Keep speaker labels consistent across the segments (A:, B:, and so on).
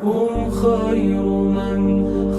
A: هم خير من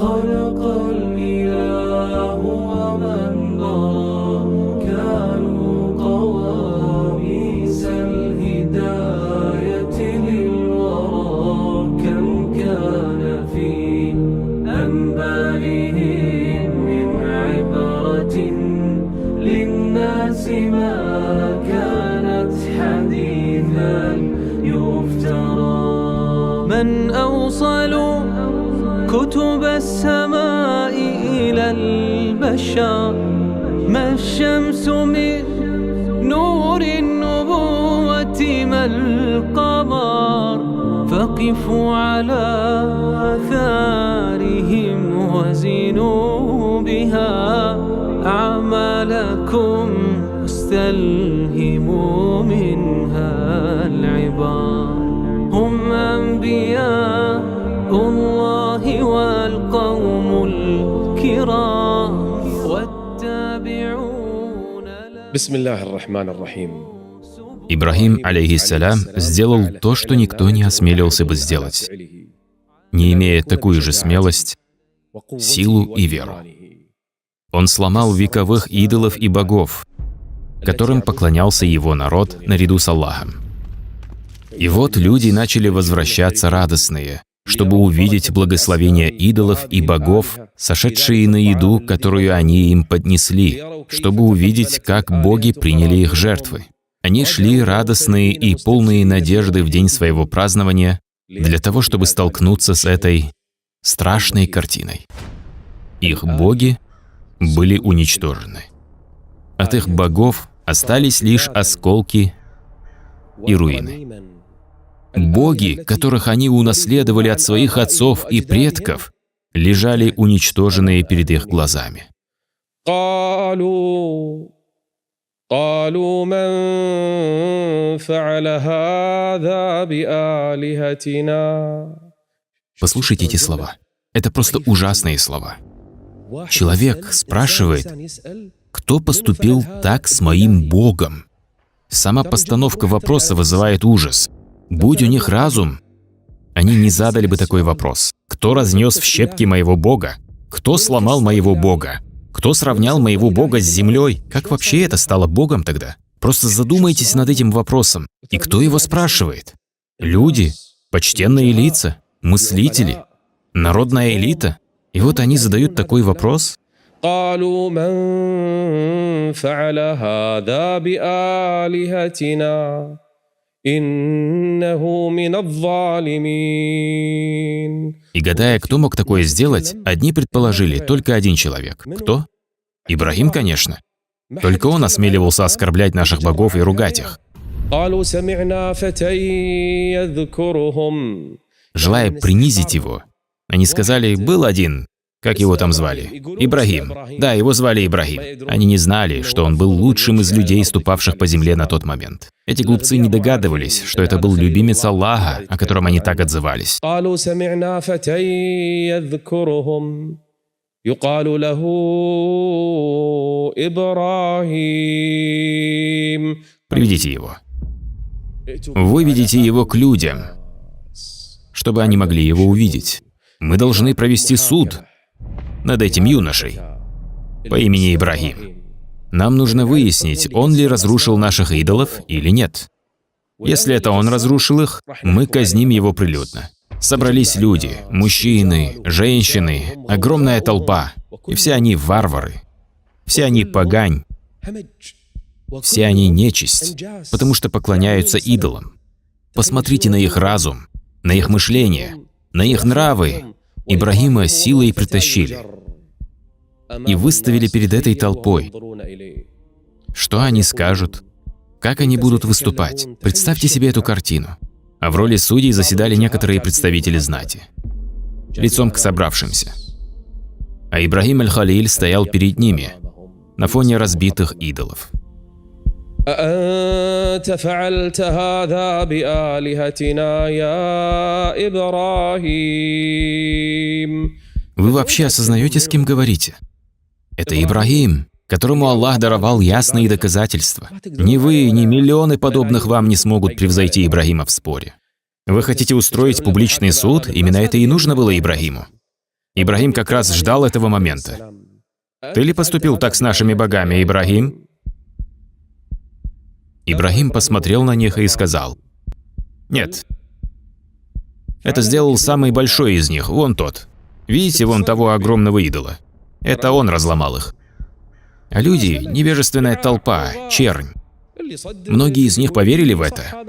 A: خلق الإله ومن ضرى كانوا قواميس الهداية للورى كم كان في أنبائهم من عبرة للناس ما كانت حديثا يفترى من أوصل كتب السماء إلى البشر ما الشمس من نور النبوة ما القمر فقفوا على آثارهم وزنوا بها أعمالكم واستلهموا منها العبار هم أنبياء الله والقوم الكرام والتابعون.
B: بسم الله الرحمن الرحيم.
C: Ибрахим, алейхиссалям, сделал то, что никто не осмелился бы сделать, не имея такую же смелость, силу и веру. Он сломал вековых идолов и богов, которым поклонялся его народ наряду с Аллахом. И вот люди начали возвращаться радостные, чтобы увидеть благословения идолов и богов, сошедшие на еду, которую они им поднесли, чтобы увидеть, как боги приняли их жертвы. Они шли радостные и полные надежды в день своего празднования для того, чтобы столкнуться с этой страшной картиной. Их боги были уничтожены. От их богов остались лишь осколки и руины. Боги, которых они унаследовали от своих отцов и предков, лежали уничтоженные перед их глазами.
B: قالوا من فعل هذا بآلهتنا.
C: Послушайте эти слова. Это просто ужасные слова. Человек спрашивает, кто поступил так с моим Богом? Сама постановка вопроса вызывает ужас. Будь у них разум, они не задали бы такой вопрос. Кто разнес в щепки моего Бога? Кто сломал моего Бога? Кто сравнял моего Бога с землей? Как вообще это стало Богом тогда? Просто задумайтесь над этим вопросом. И кто его спрашивает? Люди, почтенные лица, мыслители, народная элита. И вот они задают такой вопрос.
B: قالوا من فعل هذا بآلهتنا إنه من الظالمين.
C: И гадая, кто мог такое сделать, одни предположили только один человек. Кто? Ибрахим, конечно. Только он осмеливался оскорблять наших богов и ругать их.
B: قالوا سمعنا فتى يذكرهم.
C: Желая принизить его, они сказали, был один, как его там звали? Ибрахим. Да, его звали Ибрахим. Они не знали, что он был лучшим из людей, ступавших по земле на тот момент. Эти глупцы не догадывались, что это был любимец Аллаха, о котором они так отзывались.
B: قالوا سمعنا فتى يذكرهم يقال له إبراهيم.
C: Приведите его. Выведите его к людям, чтобы они могли его увидеть. Мы должны провести суд над этим юношей по имени Ибрахим. Нам нужно выяснить, он ли разрушил наших идолов или нет. Если это он разрушил их, мы казним его прилюдно. Собрались люди, мужчины, женщины, огромная толпа, и все они варвары, все они погань, все они нечисть, потому что поклоняются идолам. Посмотрите на их разум, на их мышление, на их нравы. Ибрахима силой притащили и выставили перед этой толпой. Что они скажут? Как они будут выступать? Представьте себе эту картину. А в роли судей заседали некоторые представители знати, лицом к собравшимся. А Ибрахим аль-Халиль стоял перед ними, на фоне разбитых идолов.
B: أأنت فعلت هذا بآلهتنا يا إبراهيم.
C: Вы вообще осознаете, с кем говорите? Это Ибрахим, которому Аллах даровал ясные доказательства. Ни вы, ни миллионы подобных вам не смогут превзойти Ибрахима в споре. Вы хотите устроить публичный суд? Именно это и нужно было Ибрагиму. Ибрагим как раз ждал этого момента. Ты ли поступил так с нашими богами, Ибрагим? Ибрагим посмотрел на них и сказал: «Нет. Это сделал самый большой из них, вон тот. Видите, вон того огромного идола? Это он разломал их. А люди — невежественная толпа, чернь. Многие из них поверили в это.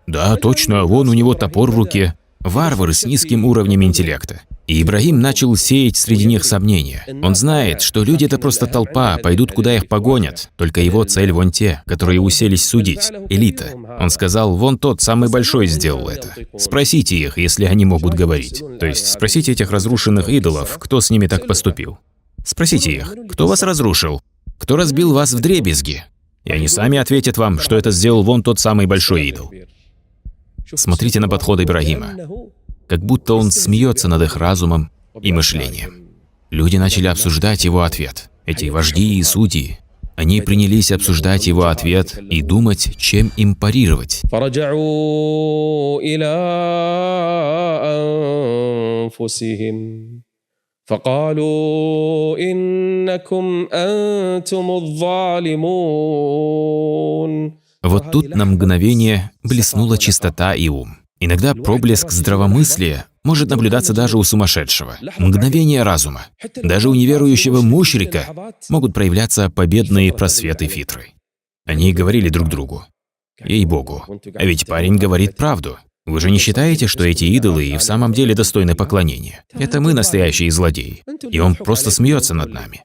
C: Да, точно, вон у него топор в руке. Варвары с низким уровнем интеллекта». И Ибрагим начал сеять среди них сомнения. Он знает, что люди — это просто толпа, пойдут, куда их погонят. Только его цель вон те, которые уселись судить, элита. Он сказал: «Вон тот, самый большой, сделал это. Спросите их, если они могут говорить». То есть спросите этих разрушенных идолов, кто с ними так поступил. Спросите их, кто вас разрушил, кто разбил вас вдребезги. И они сами ответят вам, что это сделал вон тот самый большой идол. Смотрите на подход Ибрагима. Как будто он смеется над их разумом и мышлением. Люди начали обсуждать его ответ. Эти вожди и судьи, они принялись обсуждать его ответ и думать, чем им парировать. Вот тут на мгновение блеснула чистота и ум. Иногда проблеск здравомыслия может наблюдаться даже у сумасшедшего. Мгновение разума. Даже у неверующего мушрика могут проявляться победные просветы фитры. Они говорили друг другу: «Ей-богу, а ведь парень говорит правду. Вы же не считаете, что эти идолы и в самом деле достойны поклонения? Это мы настоящие злодеи, и он просто смеется над нами».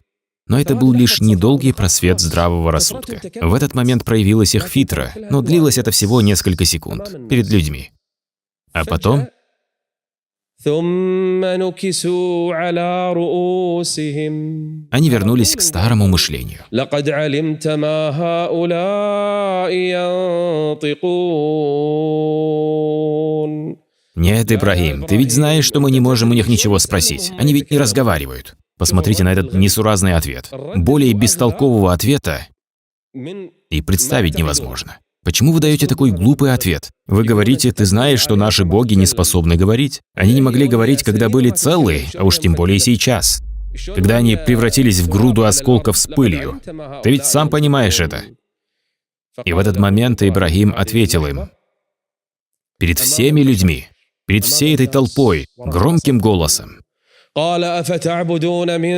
C: Но это был лишь недолгий просвет здравого рассудка. В этот момент проявилась их фитра, но длилось это всего несколько секунд перед людьми. А потом они вернулись к старому мышлению. Нет, Ибрагим, ты ведь знаешь, что мы не можем у них ничего спросить. Они ведь не разговаривают. Посмотрите на этот несуразный ответ. Более бестолкового ответа и представить невозможно. Почему вы даете такой глупый ответ? Вы говорите: ты знаешь, что наши боги не способны говорить. Они не могли говорить, когда были целы, а уж тем более сейчас, когда они превратились в груду осколков с пылью. Ты ведь сам понимаешь это. И в этот момент Ибрагим ответил им перед всеми людьми, перед всей этой толпой, громким голосом:
B: قال أفتعبدون من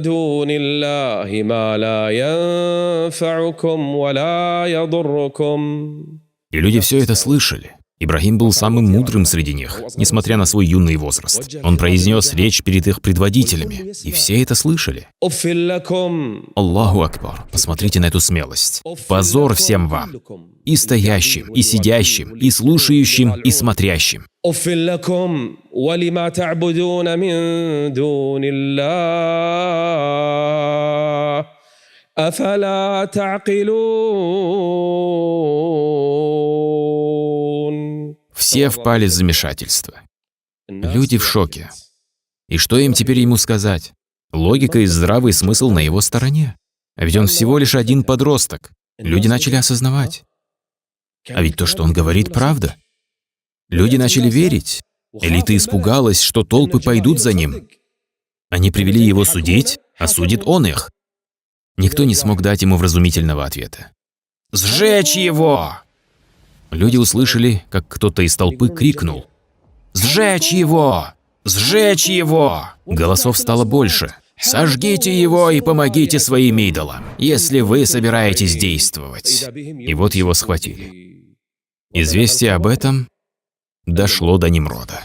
B: دون الله ما لا ينفعكم ولا يضركم.
C: И люди все это слышали. Ибрагим был самым мудрым среди них, несмотря на свой юный возраст. Он произнес речь перед их предводителями, и все это слышали. Аллаху Акбар, посмотрите на эту смелость. Позор всем вам, и стоящим, и сидящим, и слушающим, и смотрящим.
B: أفلا تعقلون.
C: Все впали в замешательство. Люди в шоке. И что им теперь ему сказать? Логика и здравый смысл на его стороне. А ведь он всего лишь один подросток. Люди начали осознавать. А ведь то, что он говорит, правда. Люди начали верить. Элита испугалась, что толпы пойдут за ним. Они привели его судить, а судит он их. Никто не смог дать ему вразумительного ответа. «Сжечь его!» Люди услышали, как кто-то из толпы крикнул: «Сжечь его! Сжечь его!» Голосов стало больше. «Сожгите его и помогите своим идолам, если вы собираетесь действовать». И вот его схватили. Известие об этом дошло до Нимрода.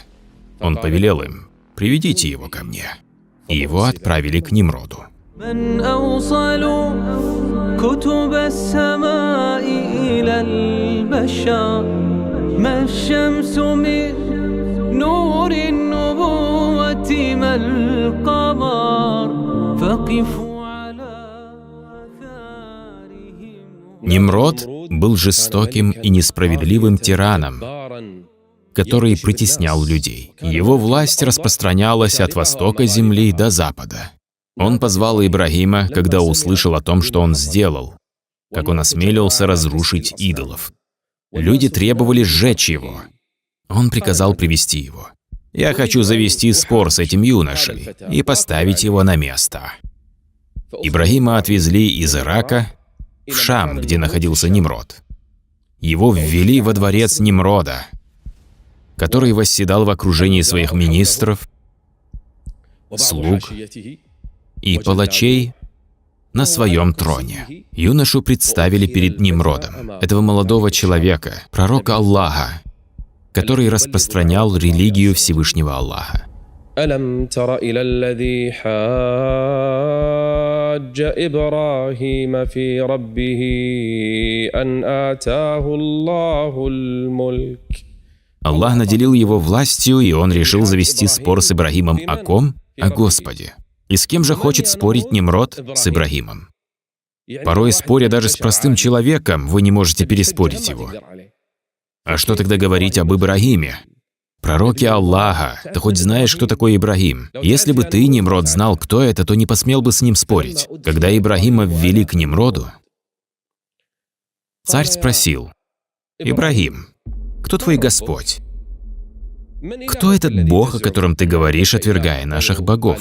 C: Он повелел им: «Приведите его ко мне». И его отправили к Нимроду.
A: من أوصل كتب السماء إلى البشر ما الشمس من نور النبوة ما القمر فقفوا على آثارهم.
C: Нимрод был жестоким и несправедливым тираном, который притеснял людей. Его власть распространялась от востока земли до запада. Он позвал Ибрагима, когда услышал о том, что он сделал, как он осмелился разрушить идолов. Люди требовали сжечь его. Он приказал привести его. «Я хочу завести спор с этим юношей и поставить его на место». Ибрагима отвезли из Ирака в Шам, где находился Нимрод. Его ввели во дворец Нимрода, который восседал в окружении своих министров, слуг и палачей на своем троне. Юношу представили перед Нимродом, этого молодого человека, пророка Аллаха, который распространял религию Всевышнего Аллаха.
B: ألم تر إلى الذي حاج إبراهيم في ربه أن آتاه الله الملك.
C: Аллах наделил его властью, и он решил завести спор с Ибрагимом о ком? О Господе. И с кем же хочет спорить Нимрод? С Ибрагимом. Порой, споря даже с простым человеком, вы не можете переспорить его. А что тогда говорить об Ибрагиме? Пророки Аллаха, ты хоть знаешь, кто такой Ибрагим? Если бы ты, Нимрод, знал, кто это, то не посмел бы с ним спорить. Когда Ибрагима ввели к Нимроду, царь спросил: «Ибрагим, кто твой Господь? Кто этот Бог, о котором ты говоришь, отвергая наших богов?»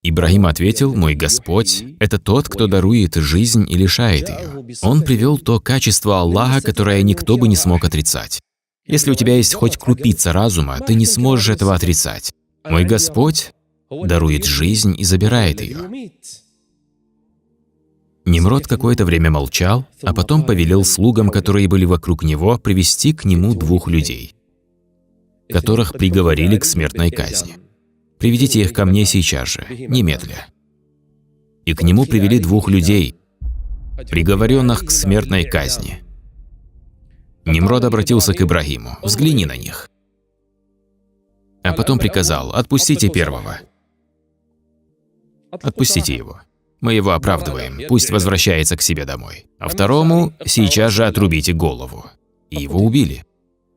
C: Ибрагим ответил: «Мой Господь — это тот, кто дарует жизнь и лишает ее». Он привел то качество Аллаха, которое никто бы не смог отрицать. Если у тебя есть хоть крупица разума, ты не сможешь этого отрицать. Мой Господь дарует жизнь и забирает ее. Нимрод какое-то время молчал, а потом повелел слугам, которые были вокруг него, привести к нему двух людей, которых приговорили к смертной казни. «Приведите их ко мне сейчас же, немедля». И к нему привели двух людей, приговоренных к смертной казни. Нимрод обратился к Ибрагиму: «Взгляни на них». А потом приказал: «Отпустите первого». «Отпустите его. Мы его оправдываем, пусть возвращается к себе домой. А второму сейчас же отрубите голову». И его убили.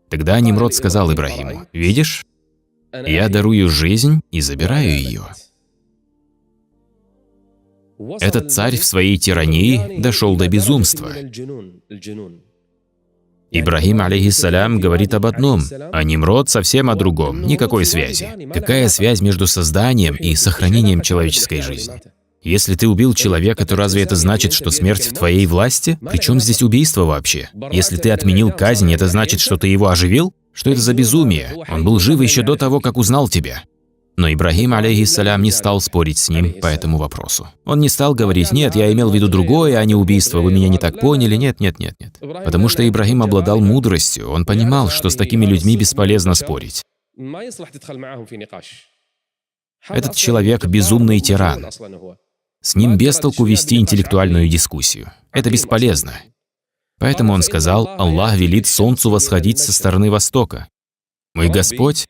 C: Тогда Нимрод сказал Ибрагиму: «Видишь, я дарую жизнь и забираю ее». Этот царь в своей тирании дошел до безумства. Ибрагим, алейхиссалям, говорит об одном, а Нимрод совсем о другом, никакой связи. Какая связь между созданием и сохранением человеческой жизни? Если ты убил человека, то разве это значит, что смерть в твоей власти? Причем здесь убийство вообще? Если ты отменил казнь, это значит, что ты его оживил? Что это за безумие? Он был жив еще до того, как узнал тебя. Но Ибрагим, алейхиссалям, не стал спорить с ним по этому вопросу. Он не стал говорить: «Нет, я имел в виду другое, а не убийство, вы меня не так поняли». Нет. Потому что Ибрагим обладал мудростью, он понимал, что с такими людьми бесполезно спорить. Этот человек — безумный тиран. С ним без толку вести интеллектуальную дискуссию. Это бесполезно. Поэтому он сказал: «Аллах велит солнцу восходить со стороны востока. Мой Господь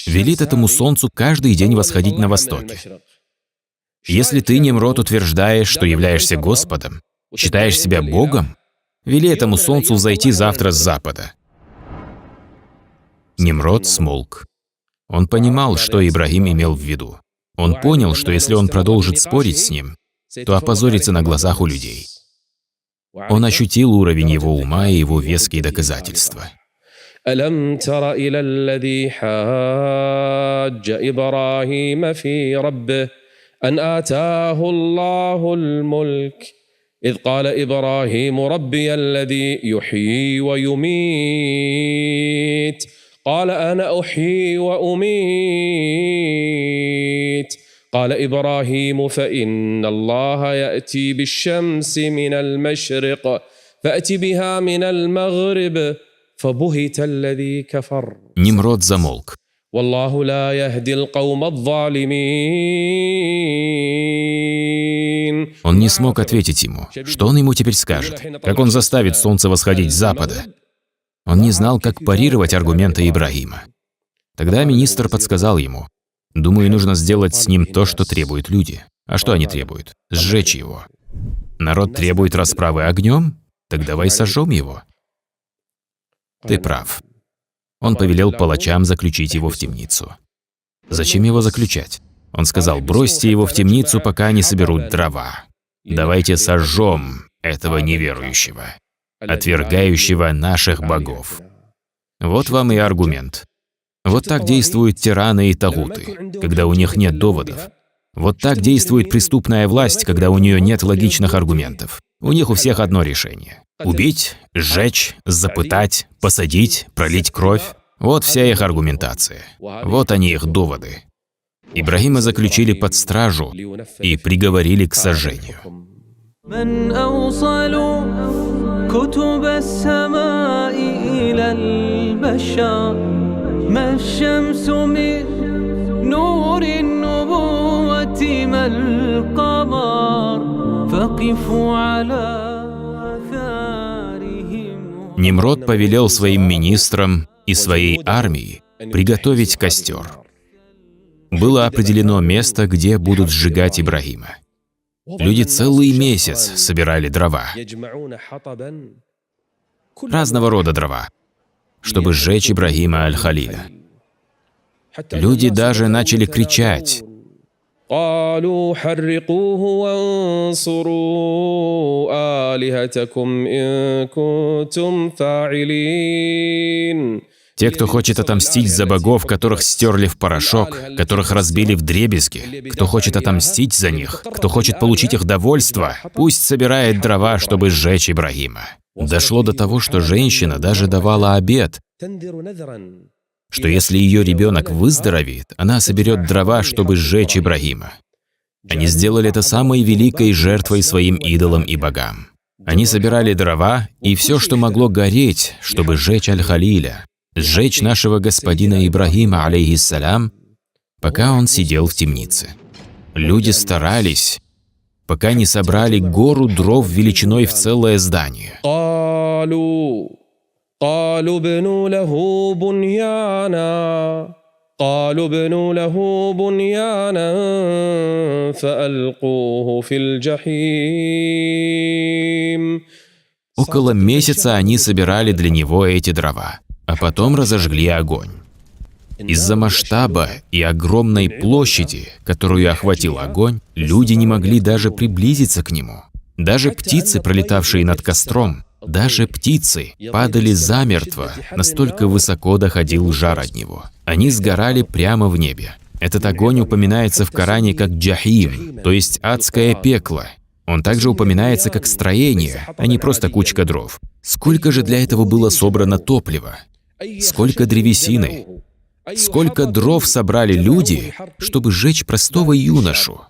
C: велит этому солнцу каждый день восходить на востоке. Если ты, Нимрод, утверждаешь, что являешься Господом, считаешь себя Богом, вели этому солнцу взойти завтра с запада». Нимрод смолк. Он понимал, что Ибрагим имел в виду. Он понял, что если он продолжит спорить с ним, то опозорится на глазах у людей. Он ощутил уровень его ума и его веские доказательства.
B: ألم تر إلى الذي حاج إبراهيم في ربه أن آتاه الله الملك إذ قال إبراهيم ربي الذي يحيي ويميت قال أنا أحيي وأميت قال إبراهيم فإن الله يأتي بالشمس من المشرق فأت بها من المغرب فبهت الذي كفر.
C: Нимрод замолк.
B: والله لا يهدي القوم الظالمين.
C: Он не смог ответить ему. Что он ему теперь скажет? Как он заставит солнце восходить с запада? Он не знал, как парировать аргументы Ибрагима. Тогда министр подсказал ему: «Думаю, нужно сделать с ним то, что требуют люди». А что они требуют? Сжечь его. Народ требует расправы огнем? Так давай сожжем его. Ты прав. Он повелел палачам заключить его в темницу. Зачем его заключать? Он сказал: бросьте его в темницу, пока они соберут дрова. Давайте сожжем этого неверующего, отвергающего наших богов. Вот вам и аргумент. Вот так действуют тираны и тагуты, когда у них нет доводов. Вот так действует преступная власть, когда у нее нет логичных аргументов. У них у всех одно решение. Убить, сжечь, запытать, посадить, пролить кровь. Вот вся их аргументация. Вот они, их доводы. Ибрагима заключили под стражу и приговорили к сожжению.
A: من أوصل كتب السماء إلى البشر ما الشمس من نور النبوة ما القمر فقفوا على آثارهم.
C: Нимрод повелел своим министрам и своей армии приготовить костер. Было определено место, где будут сжигать Ибрагима. Люди целый месяц собирали дрова, разного рода дрова, чтобы сжечь Ибрагима аль-Халиля. Люди даже начали кричать:
B: قالوا حرقوه وانصروا آلهتكم إن كنتم فاعلين.
C: те, кто хочет отомстить за богов, которых стерли в порошок, которых разбили вдребезги, кто хочет отомстить за них, кто хочет получить их довольство, пусть собирает дрова, чтобы сжечь Ибрагима. Дошло до того, что женщина даже давала обет, что если ее ребенок выздоровеет, она соберет дрова, чтобы сжечь Ибрагима. Они сделали это самой великой жертвой своим идолам и богам. Они собирали дрова и все, что могло гореть, чтобы сжечь аль-Халиля, сжечь нашего господина Ибрагима, алейхиссалям, пока он сидел в темнице. Люди старались, пока не собрали гору дров величиной в целое здание.
B: قالوا ابنوا له بنيانا فألقوه في الجحيم.
C: Около месяца они собирали для него эти дрова, а потом разожгли огонь. Из-за масштаба и огромной площади, которую охватил огонь, люди не могли даже приблизиться к нему. Даже птицы, пролетавшие над костром, даже птицы падали замертво, настолько высоко доходил жар от него. Они сгорали прямо в небе. Этот огонь упоминается в Коране как джахим, то есть адское пекло. Он также упоминается как строение, а не просто кучка дров. Сколько же для этого было собрано топлива? Сколько древесины? Сколько дров собрали люди, чтобы сжечь простого юношу,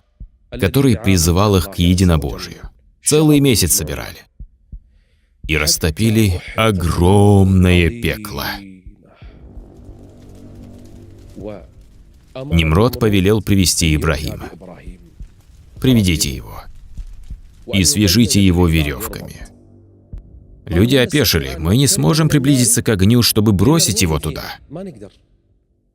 C: который призывал их к единобожию? Целый месяц собирали. И растопили огромное пекло. Нимрод повелел привести Ибрагима. Приведите его и свяжите его веревками. Люди опешили: мы не сможем приблизиться к огню, чтобы бросить его туда.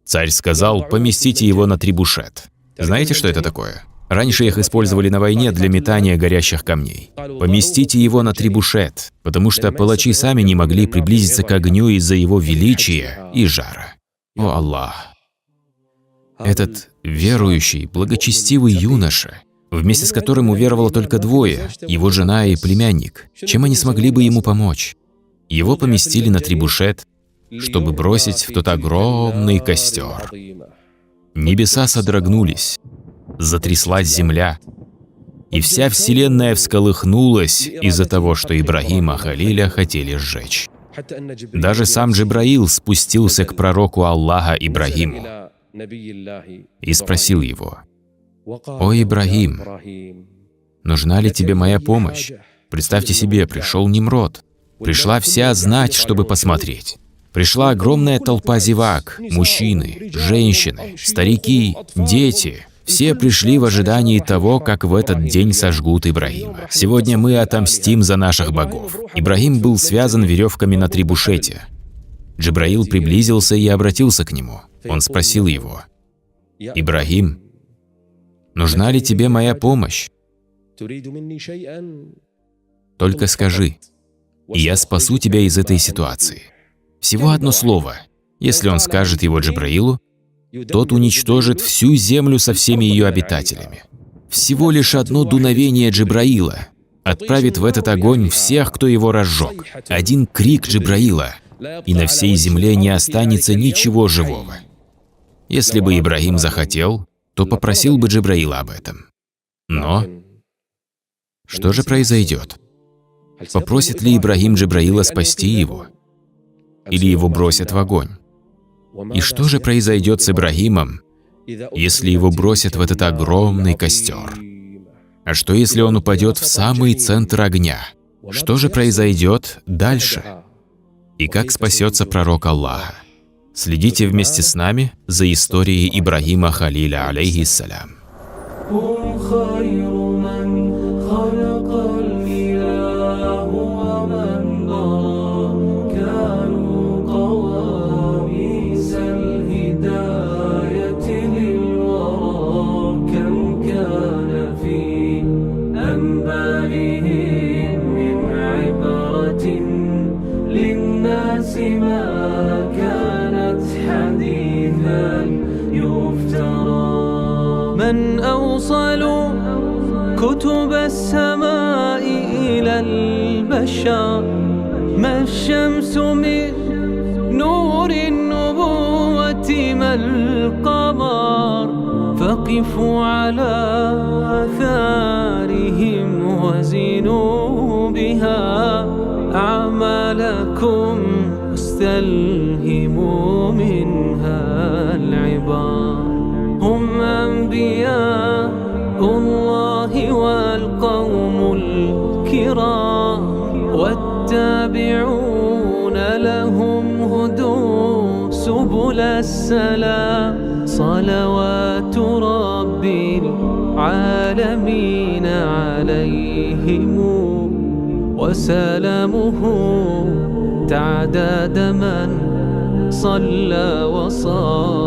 C: Царь сказал: поместите его на трибушет. Знаете, что это такое? Раньше их использовали на войне для метания горящих камней. Поместите его на трибушет, потому что палачи сами не могли приблизиться к огню из-за его величия и жара. О Аллах! Этот верующий, благочестивый юноша, вместе с которым уверовало только двое, его жена и племянник, чем они смогли бы ему помочь? Его поместили на трибушет, чтобы бросить в тот огромный костер. Небеса содрогнулись, затряслась земля, и вся вселенная всколыхнулась из-за того, что Ибрагима Халиля хотели сжечь. Даже сам Джибраил спустился к пророку Аллаха Ибрагиму и спросил его: «О Ибрагим, нужна ли тебе моя помощь? Представьте себе, пришел Нимрод, пришла вся знать, чтобы посмотреть. Пришла огромная толпа зевак, мужчины, женщины, старики, дети. Все пришли в ожидании того, как в этот день сожгут Ибрагима. Сегодня мы отомстим за наших богов». Ибрагим был связан веревками на трибушете. Джибраил приблизился и обратился к нему. Он спросил его: «Ибрагим, нужна ли тебе моя помощь? Только скажи, и я спасу тебя из этой ситуации». Всего одно слово. Если он скажет его Джибраилу, тот уничтожит всю землю со всеми ее обитателями. Всего лишь одно дуновение Джибраила отправит в этот огонь всех, кто его разжег. Один крик Джибраила и на всей земле не останется ничего живого. Если бы Ибрагим захотел, то попросил бы Джибраила об этом. Но что же произойдет? Попросит ли Ибрагим Джибраила спасти его? Или его бросят в огонь? И что же произойдет с Ибрагимом, если его бросят в этот огромный костер? А что, если он упадет в самый центр огня? Что же произойдет дальше? И как спасется пророк Аллаха? Следите вместе с нами за историей Ибрагима халиля, алейхиссалям.
A: هم خير من خلق الإله ومن ضرى كانوا قواميس الهداية للورى كم كان في أنبائهم من عبرة للناس ما كانت حديثا يفترى من أوصل كتب السماء إلى البشر ما الشمس من نور النبوة ما القمر فقفوا على آثارهم وزنوا بها أعمالكم واستلهموا منها العبار هم أنبياء الله والقوم الكرام والتابعون لهم هدوا سبل السلام صلوات رب العالمين عليهم وسلامه تعداد من صلى وصام